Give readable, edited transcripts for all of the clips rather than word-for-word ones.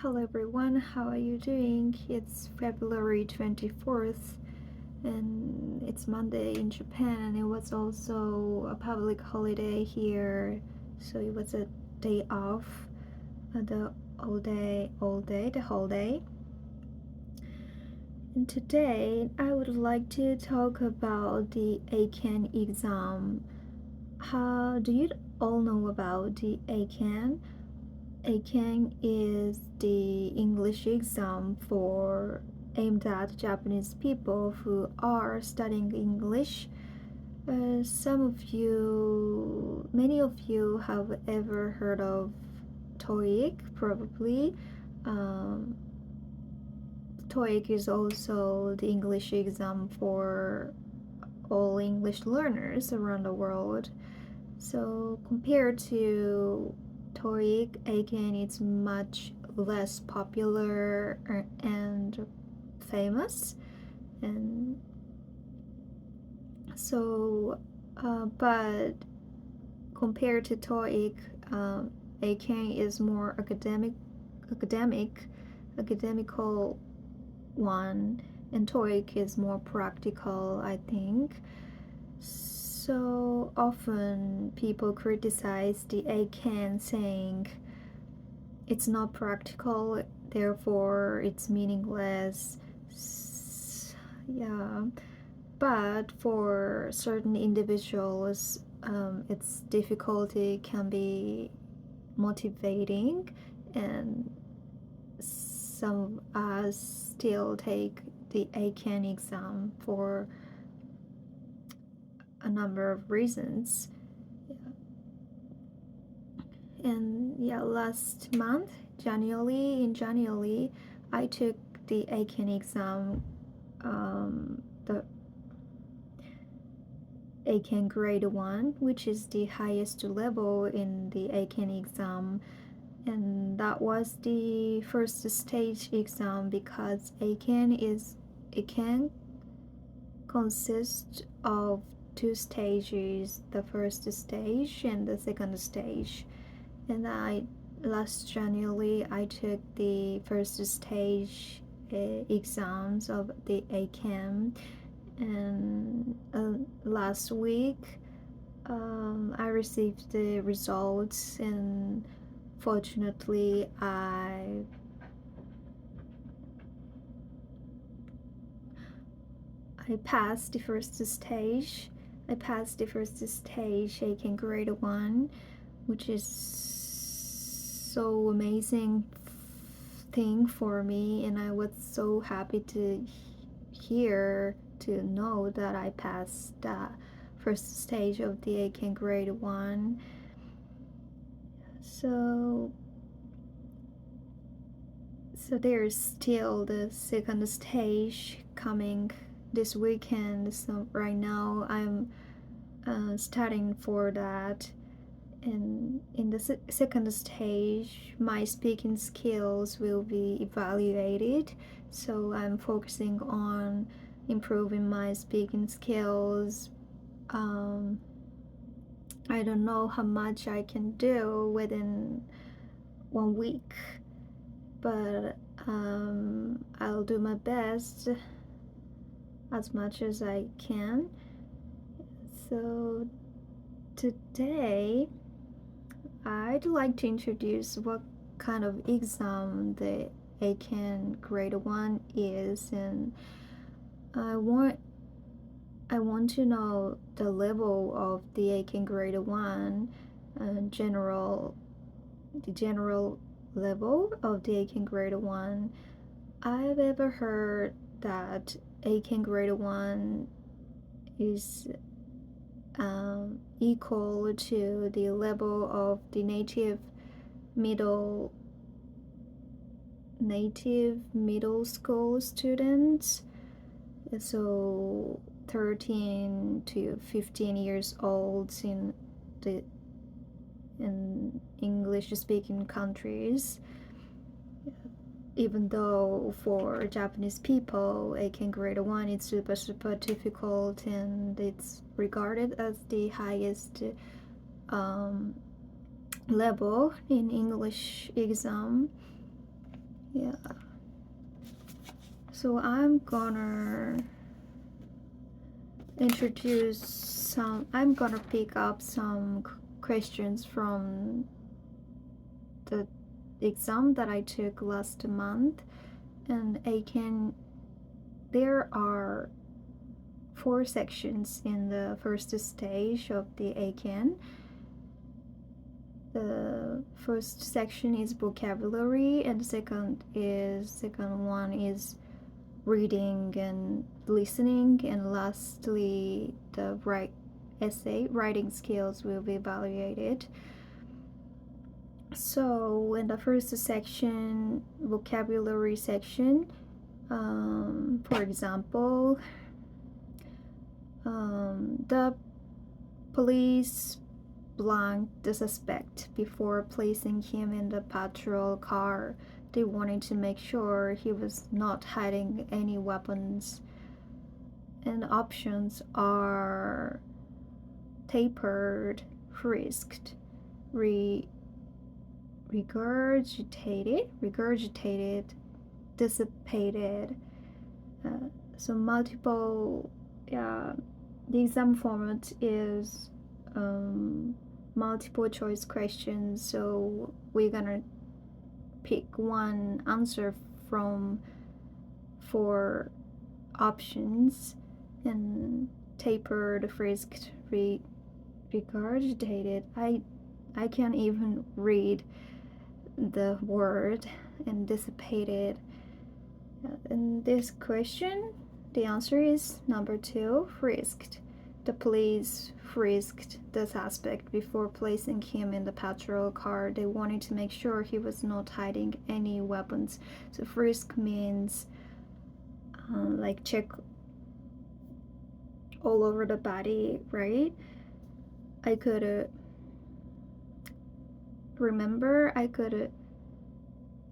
Hello everyone, how are you doing? It's February 24th and it's Monday in Japan, and it was also a public holiday here, so it was a day off, the whole day. And today I would like to talk about the Aken exam. How do you all know about the Aken? Eiken is the English exam for aimed at Japanese people who are studying English. Many of you have ever heard of TOEIC, probably. Um, TOEIC is also the English exam for all English learners around the world. So compared to TOEIC, Aken is much less popular and famous, and so but compared to TOEIC, Aken is more academical one, and TOEIC is more practical, I think. So often people criticize the Aken, saying it's not practical, therefore it's meaningless. Yeah, but for certain individuals, its difficulty can be motivating, and some of us still take the Aken exam for a number of reasons. And yeah, last month, in January, I took the Aken exam, the Aken grade 1, which is the highest level in the Aken exam. And that was the first stage exam because Aken consists of two stages, the first stage and the second stage. And last January I took the first stage exams of the Aken, and last week I received the results, and fortunately I passed the first stage. I passed the first stage, Aken grade 1, which is so amazing thing for me, and I was so happy to know that I passed the first stage of the Aken grade 1. So there's still the second stage coming this weekend. So right now I'm studying for that. And in the second stage, my speaking skills will be evaluated. So I'm focusing on improving my speaking skills. I don't know how much I can do within 1 week, but I'll do my best as much as I can. So today I'd like to introduce what kind of exam the Aken grade 1 is, and I want to know the level of the Aken grade 1, the general level of the Aken grade 1. I've ever heard that Aken grade 1 is equal to the level of the native middle school students, so 13 to 15 years old in English speaking countries. Even though for Japanese people, Aken grade 1 is super difficult, and it's regarded as the highest level in English exam. Yeah. So I'm gonna I'm gonna pick up some questions from the exam that I took last month. And there are 4 sections in the first stage of the Aken. The first section is vocabulary, and the second one is reading and listening, and lastly the writing skills will be evaluated. So in the first section, vocabulary section, for example, the police blanked the suspect before placing him in the patrol car. They wanted to make sure he was not hiding any weapons. And options are tapered, frisked, regurgitated, dissipated. So multiple, the exam format is multiple choice questions. So we're gonna pick one answer from 4 options, and tapered, frisked, regurgitated. I can't even read the word, and dissipated. In this question, the answer is number 2, frisked. The police frisked the suspect before placing him in the patrol car. They wanted to make sure he was not hiding any weapons. So frisk means like check all over the body, right? I could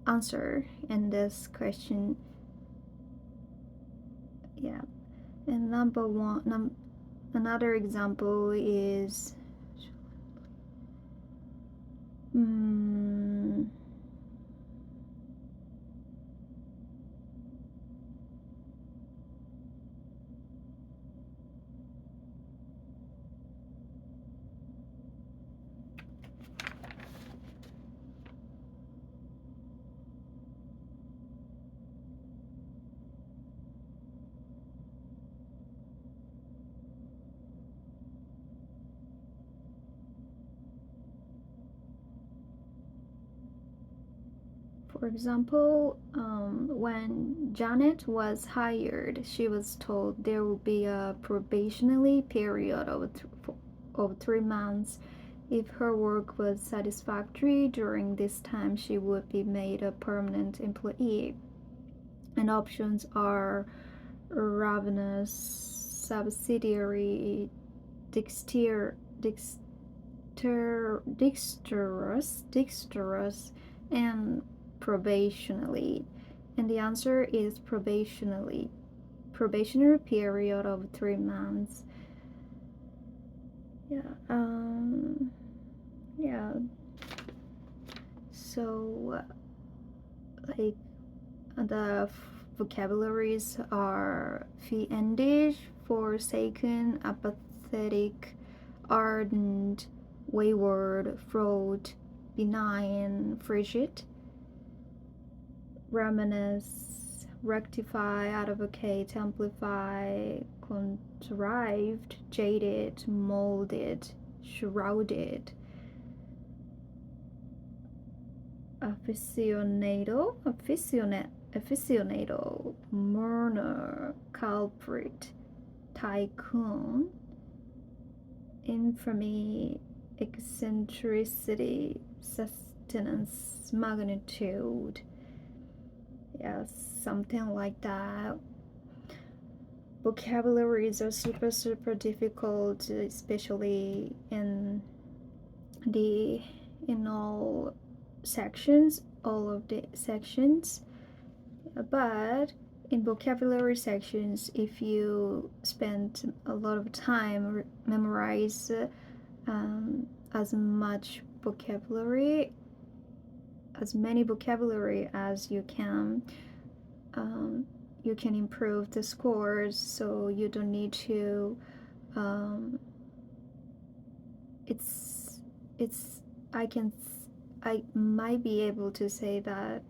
answer in this question. Yeah. And another example is for example, when Janet was hired, she was told there would be a probationary period of 3 months. If her work was satisfactory during this time, she would be made a permanent employee. And options are ravenous, subsidiary, dexterous, and probationally. And the answer is probationary period of 3 months. So like the vocabularies are fiendish, forsaken, apathetic, ardent, wayward, fraught, benign, frigid, reminisce, rectify, advocate, amplify, contrived, jaded, molded, shrouded, aficionado, mourner, culprit, tycoon, infamy, eccentricity, sustenance, magnitude. Something like that. Vocabularies are super difficult, especially in all of the sections. But in vocabulary sections, if you spend a lot of time memorize as much vocabulary as many vocabulary as you can improve the scores, so you don't need to it's I might be able to say that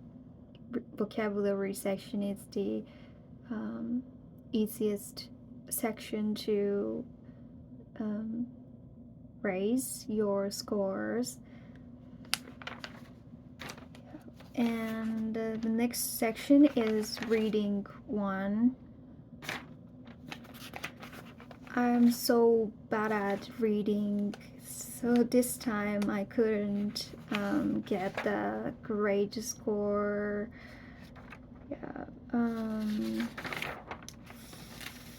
vocabulary section is the easiest section to raise your scores. And the next section is reading 1. I'm so bad at reading, so this time I couldn't get the grade score.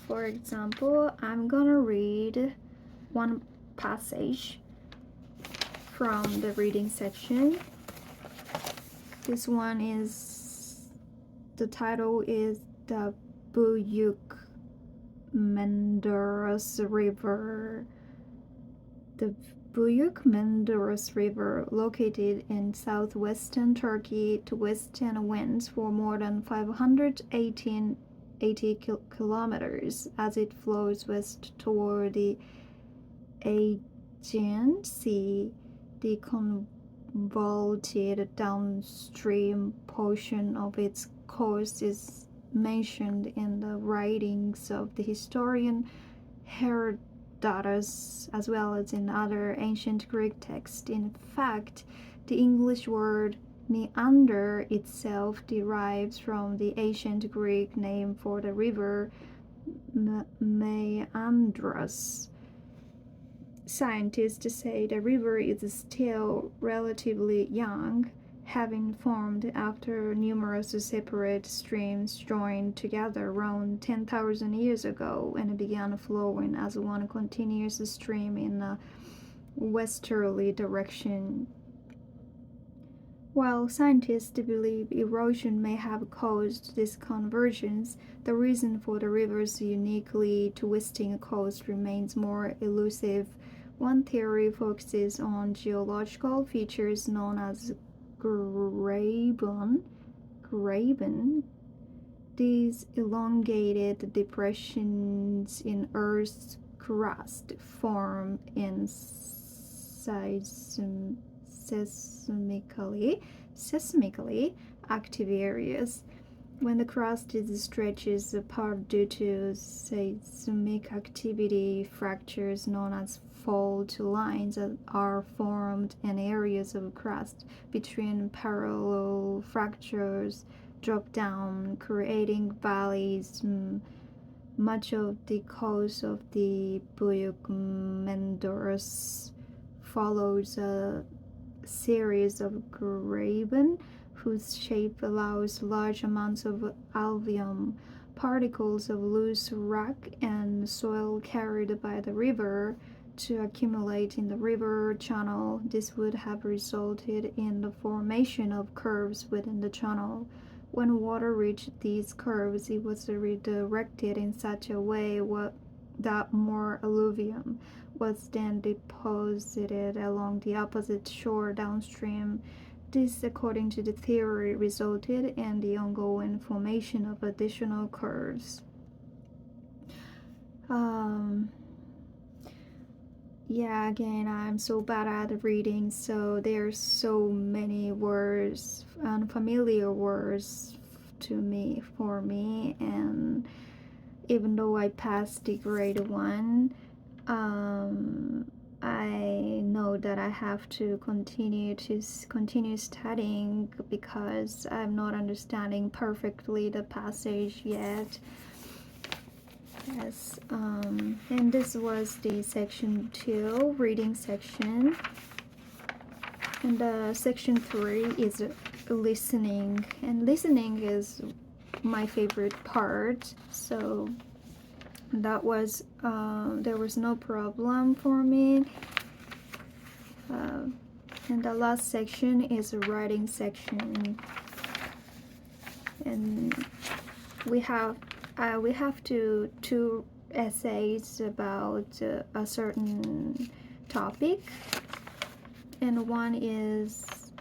For example, I'm gonna read one passage from the reading section. This one is, the title is the Buyuk Menderes River. The Buyuk Menderes River, located in southwestern Turkey, twists and winds for more than 580 kilometers as it flows west toward the Aegean Sea. The convoluted downstream portion of its course is mentioned in the writings of the historian Herodotus, as well as in other ancient Greek texts. In fact, the English word meander itself derives from the ancient Greek name for the river, meandros. Scientists say the river is still relatively young, having formed after numerous separate streams joined together around 10,000 years ago and began flowing as one continuous stream in a westerly direction. While scientists believe erosion may have caused this convergence, the reason for the river's uniquely twisting course remains more elusive. One theory focuses on geological features known as graben. These elongated depressions in Earth's crust form in seismically active areas. When the crust stretches apart due to seismic activity, fractures known as fault lines are formed in areas of crust. Between parallel fractures drop down, creating valleys. Much of the course of the Buyuk Menderes follows a series of graben whose shape allows large amounts of alluvium, particles of loose rock and soil carried by the river, to accumulate in the river channel. This would have resulted in the formation of curves within the channel. When water reached these curves, it was redirected in such a way that more alluvium was then deposited along the opposite shore downstream. This, according to the theory, resulted in the ongoing formation of additional curves. Again, I'm so bad at reading, so there's so many words, unfamiliar words for me, and even though I passed the grade 1, I know that I have to continue studying because I'm not understanding perfectly the passage yet. Yes, and this was the section 2 reading section, and section 3 is listening, and listening is my favorite part, so that was there was no problem for me. And the last section is a writing section, and we have two essays about a certain topic, and one is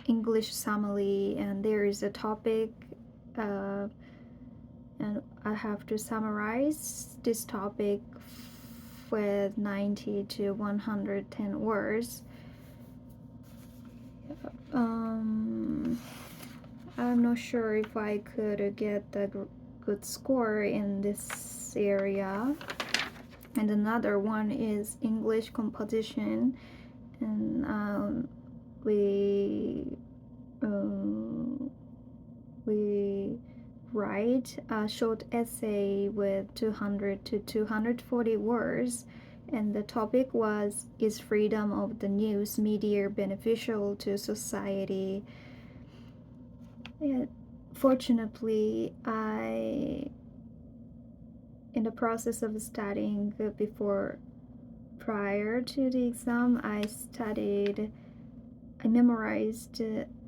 English summary, and there is a topic, and I have to summarize this topic with 90 to 110 words. I'm not sure if I could get a good score in this area. And another one is English composition, and we write a short essay with 200 to 240 words, and the topic was, is freedom of the news media beneficial to society? Fortunately, in the process of studying prior to the exam, I memorized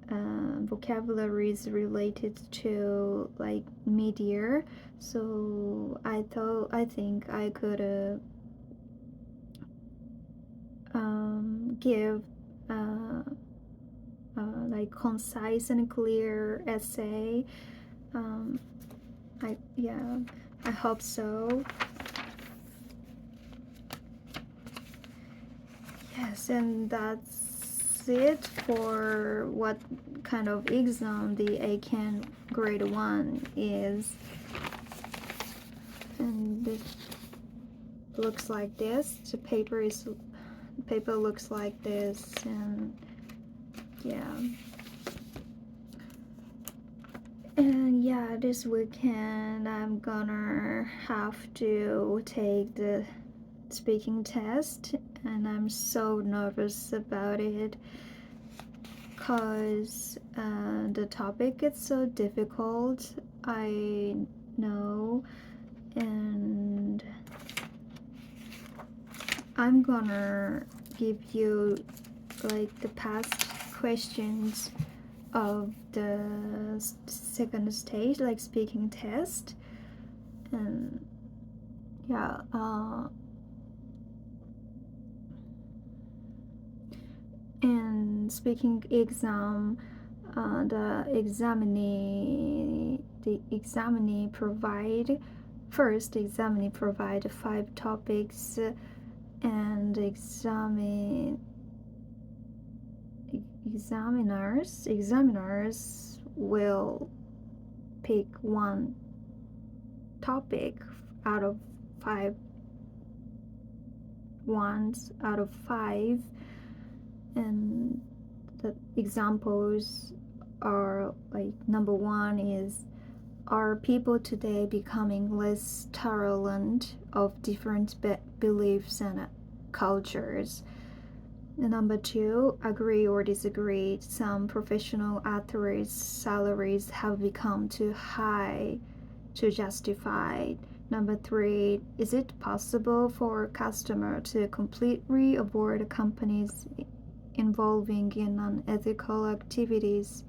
vocabularies related to like media, so I think I could give like concise and clear essay. I hope so. Yes, and that's it for what kind of exam the Aken grade 1 is. And it looks like this. The paper looks like this, and yeah. And yeah, this weekend I'm gonna have to take the speaking test, and I'm so nervous about it because the topic is so difficult, I know, and I'm gonna give you like the past questions of the second stage, like speaking test. And yeah, and speaking exam, the examinee provide 5 topics, and examiners will pick one topic out of 5, and the examples are like, number 1 is, are people today becoming less tolerant of different beliefs and cultures? Number 2, agree or disagree, some professional athletes' salaries have become too high to justify. Number 3, is it possible for a customer to completely avoid companies involving in unethical activities?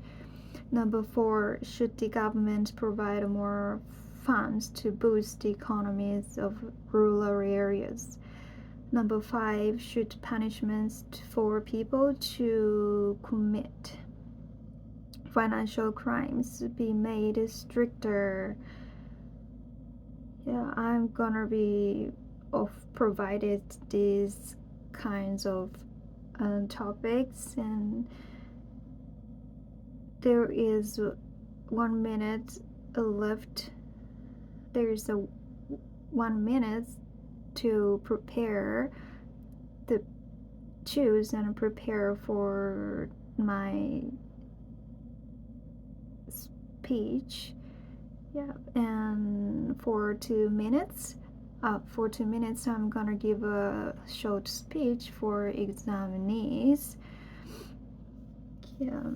Number 4, should the government provide more funds to boost the economies of rural areas? Number 5, should punishments for people to commit financial crimes be made stricter? Yeah, I'm gonna be provided these kinds of topics, and there is 1 minute left. There is 1 minute to choose and prepare for my speech. Yeah, and for 2 minutes, I'm gonna give a short speech for examinees. Yeah.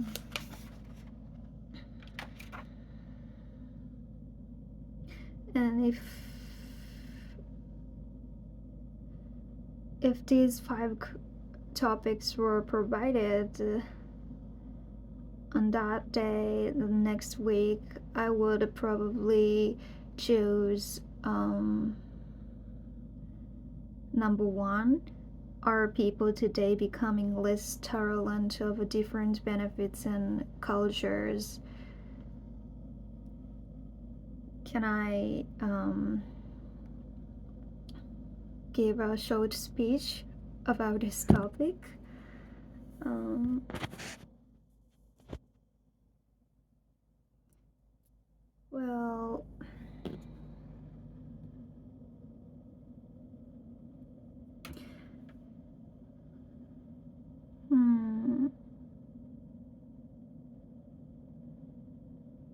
And if these 5 topics were provided on that day, the next week, I would probably choose number 1, are people today becoming less tolerant of different benefits and cultures? Can I give a short speech about this topic? Um, well,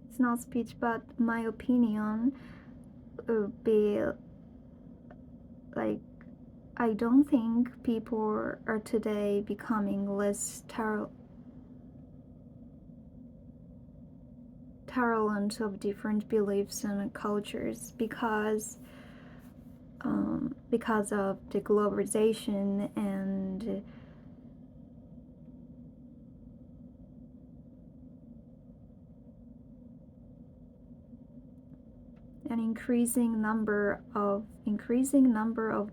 it's not speech, but my opinion would be like, I don't think people are today becoming less tolerant of different beliefs and cultures because of the globalization and an increasing number of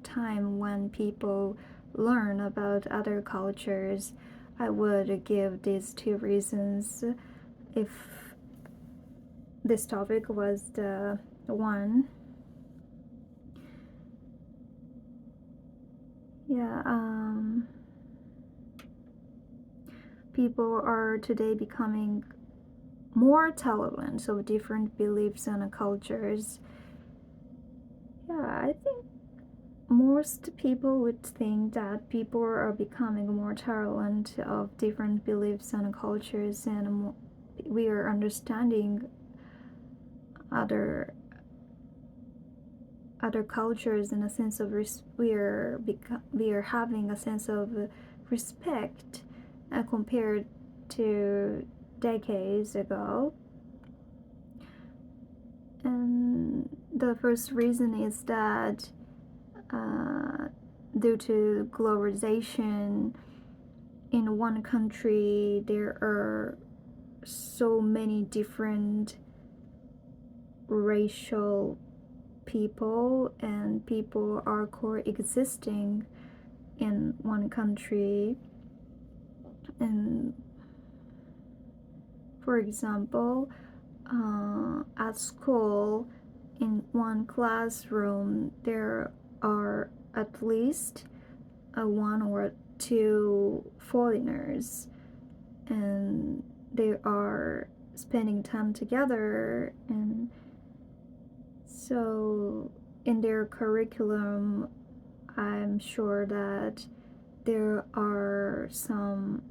time when people learn about other cultures. I would give these two reasons if this topic was the one. People are today becoming more tolerant of different beliefs and cultures. I think most people would think that people are becoming more tolerant of different beliefs and cultures, and we are understanding other cultures in a sense of we are having a sense of respect compared to decades ago. And the first reason is that due to globalization, in one country there are so many different racial people, and people are coexisting in one country. And for example, at school, in one classroom there are at least one or two foreigners, and they are spending time together. And so in their curriculum, I'm sure that there are some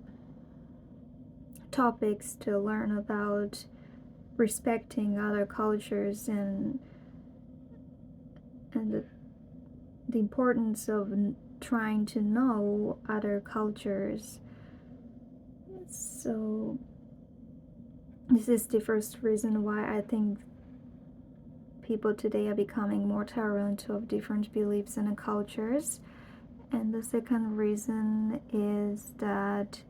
topics to learn about respecting other cultures and the importance of trying to know other cultures. So this is the first reason why I think people today are becoming more tolerant of different beliefs and cultures. And the second reason is that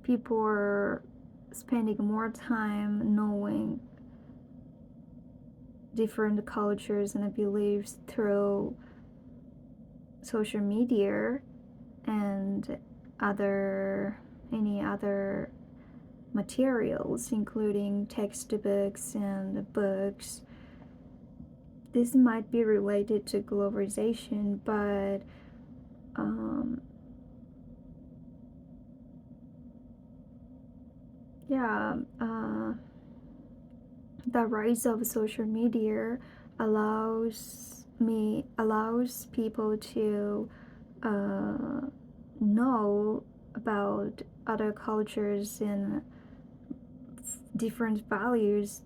people are spending more time knowing different cultures and beliefs through social media and any other materials, including textbooks and books. This might be related to globalization, but the rise of social media allows people to know about other cultures and different values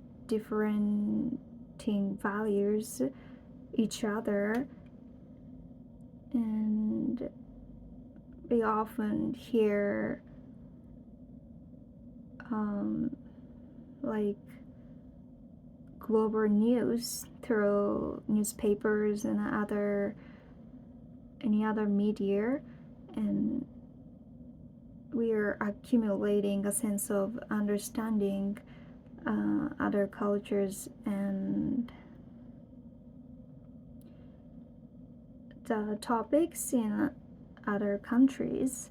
each other. And we often hear like global news through newspapers and any other media, and we are accumulating a sense of understanding other cultures and the topics in other countries.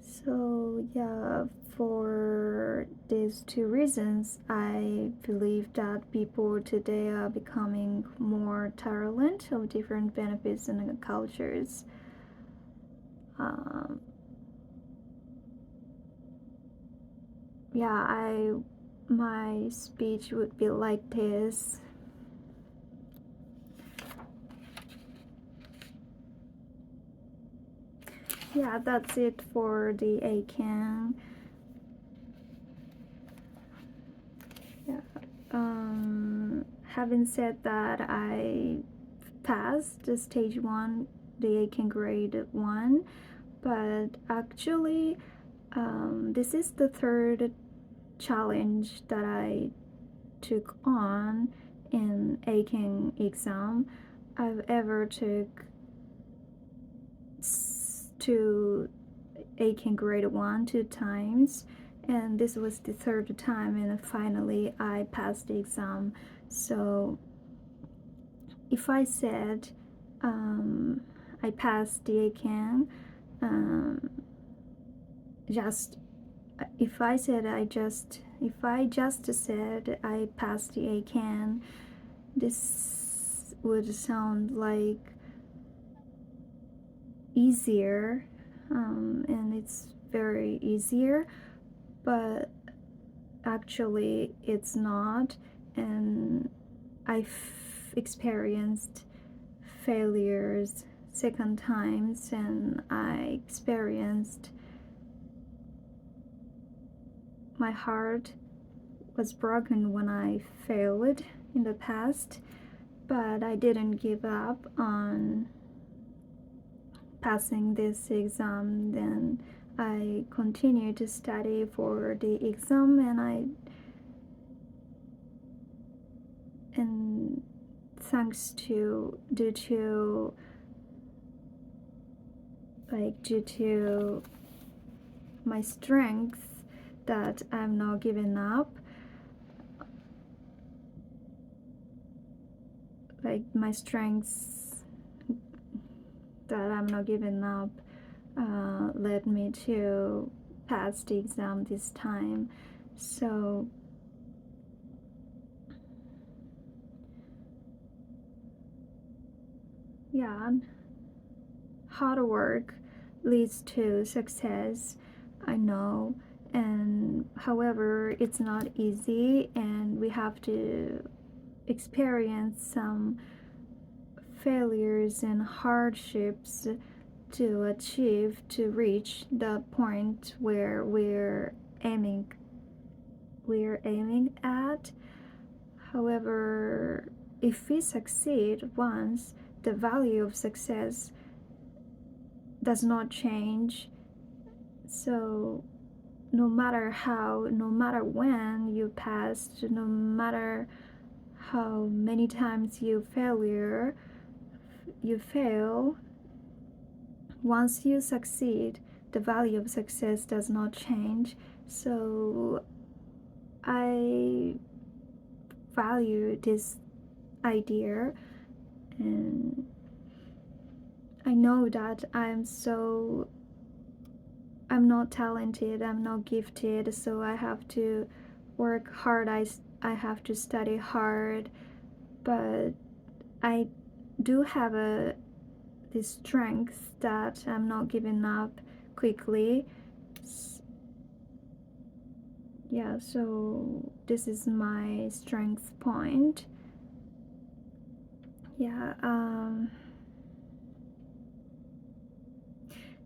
So yeah, for these two reasons, I believe that people today are becoming more tolerant of different benefits and cultures. Yeah, my speech would be like this. Yeah, that's it for the Aken. Yeah. Having said that, I passed the stage 1, the Aken grade 1, but actually this is the third challenge that I took on in Aken exam I've ever took to Aken grade 1 2 times, and this was the third time, and finally I passed the exam. So if I said I passed the Aken, just if I just said I passed the Aken, this would sound like easier, and it's very easier, but actually it's not, and I've experienced failures second times, and I experienced my heart was broken when I failed in the past, but I didn't give up on passing this exam. Then I continued to study for the exam, and due to my strength that I'm not giving up, my strengths that I'm not giving up led me to pass the exam this time. So yeah, hard work leads to success, I know, and however it's not easy, and we have to experience some failures and hardships to reach the point where we're aiming at. However, if we succeed once, the value of success does not change. So no matter when you pass, no matter how many times you fail, once you succeed, the value of success does not change. So I value this idea, and I know that I'm not talented, I'm not gifted, so I have to work hard, I have to study hard, but I do have this strength that I'm not giving up quickly. Yeah, so this is my strength point. Yeah,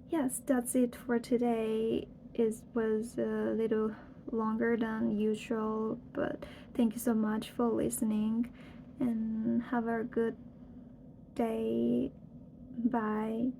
yes, that's it for today. It was a little longer than usual, but thank you so much for listening, and have a good day. Bye.